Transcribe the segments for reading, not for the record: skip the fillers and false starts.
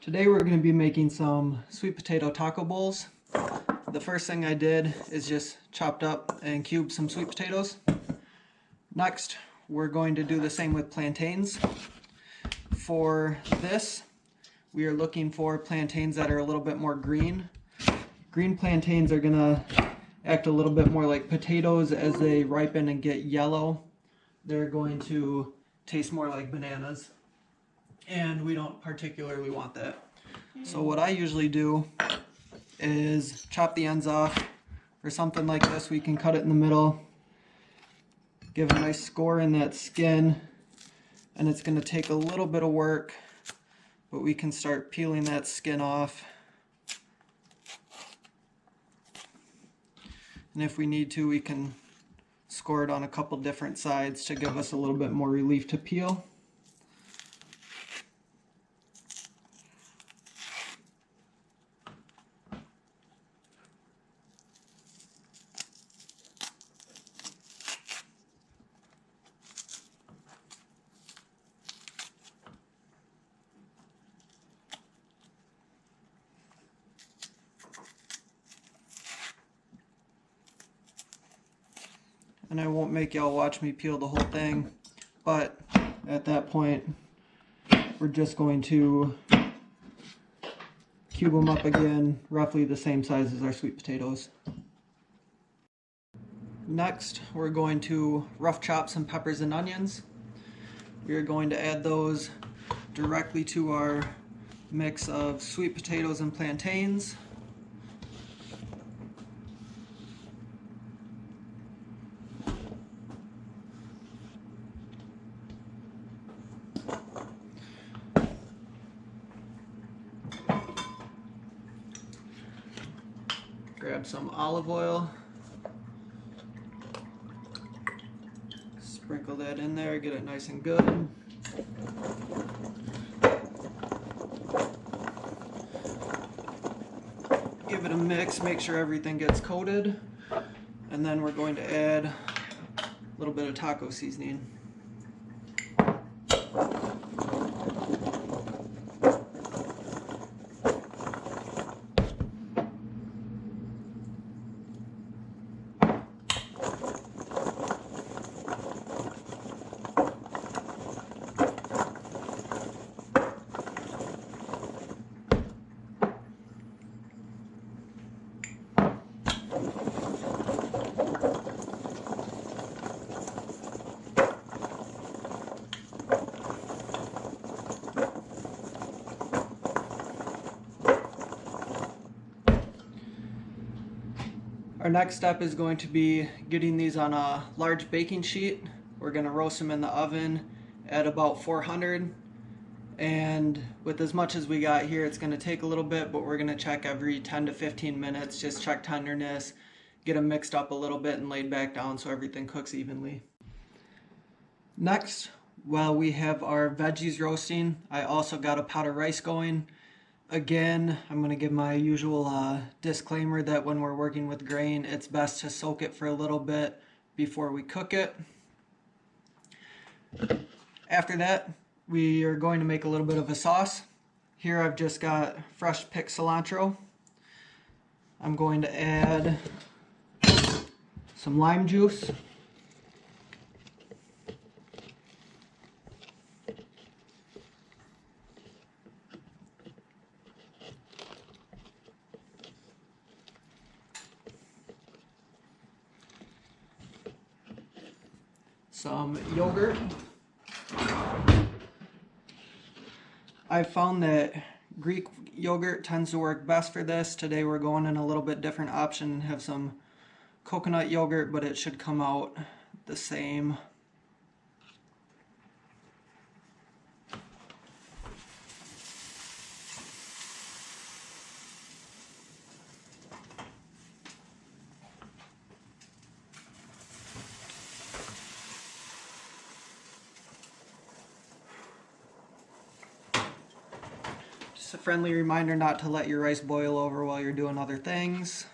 Today we're going to be making some sweet potato taco bowls. The first thing I did is just chopped up and cubed some sweet potatoes. Next, we're going to do the same with plantains. For this, we are looking for plantains that are a little bit more green. Green plantains are going to act a little bit more like potatoes as they ripen and get yellow. They're going to taste more like bananas, and we don't particularly want that. So what I usually do is chop the ends off. For something like this, we can cut it in the middle, give a nice score in that skin, and it's going to take a little bit of work, but we can start peeling that skin off. And if we need to, we can score it on a couple different sides to give us a little bit more relief to peel. And I won't make y'all watch me peel the whole thing, but at that point we're just going to cube them up again, roughly the same size as our sweet potatoes. Next, we're going to rough chop some peppers and onions. We are going to add those directly to our mix of sweet potatoes and plantains. Grab some olive oil, sprinkle that in there, get it nice and good. Give it a mix, make sure everything gets coated, and then we're going to add a little bit of taco seasoning. Our next step is going to be getting these on a large baking sheet. We're going to roast them in the oven at about 400, and with as much as we got here, it's going to take a little bit, but we're going to check every 10 to 15 minutes, just check tenderness, get them mixed up a little bit and laid back down so everything cooks evenly. Next, while we have our veggies roasting, I also got a pot of rice going. Again, I'm going to give my usual disclaimer that when we're working with grain, it's best to soak it for a little bit before we cook it. After that, we are going to make a little bit of a sauce. Here I've just got fresh picked cilantro. I'm going to add some lime juice. Some yogurt. I've found that Greek yogurt tends to work best for this. Today we're going in a little bit different option, have some coconut yogurt, but it should come out the same. A friendly reminder not to let your rice boil over while you're doing other things.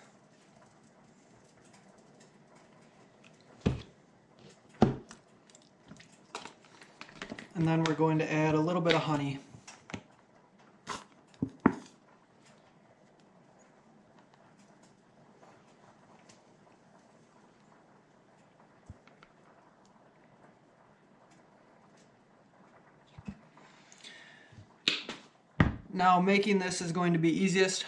And then we're going to add a little bit of honey. Now making this is going to be easiest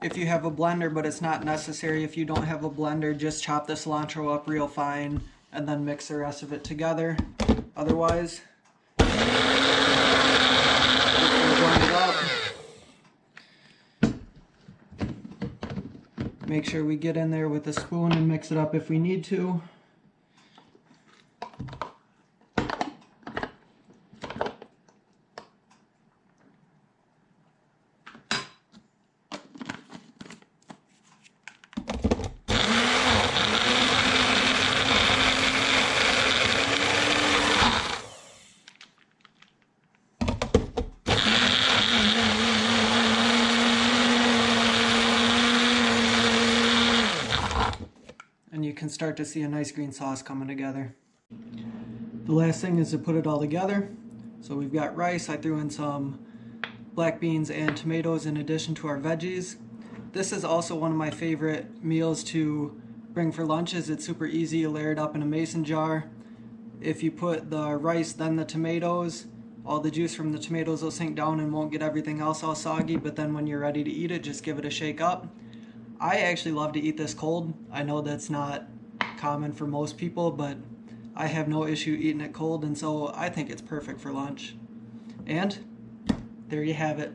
if you have a blender, but it's not necessary if you don't have a blender. Just chop the cilantro up real fine and then mix the rest of it together. Otherwise, blend it up. Make sure we get in there with a spoon and mix it up if we need to. And you can start to see a nice green sauce coming together. The last thing is to put it all together. So we've got rice. I threw in some black beans and tomatoes in addition to our veggies. This is also one of my favorite meals to bring for lunches. It's super easy. You layer it up in a mason jar. If you put the rice, then the tomatoes, all the juice from the tomatoes will sink down and won't get everything else all soggy, but then when you're ready to eat it, just give it a shake up. I actually love to eat this cold. I know that's not common for most people, but I have no issue eating it cold, and so I think it's perfect for lunch. And there you have it.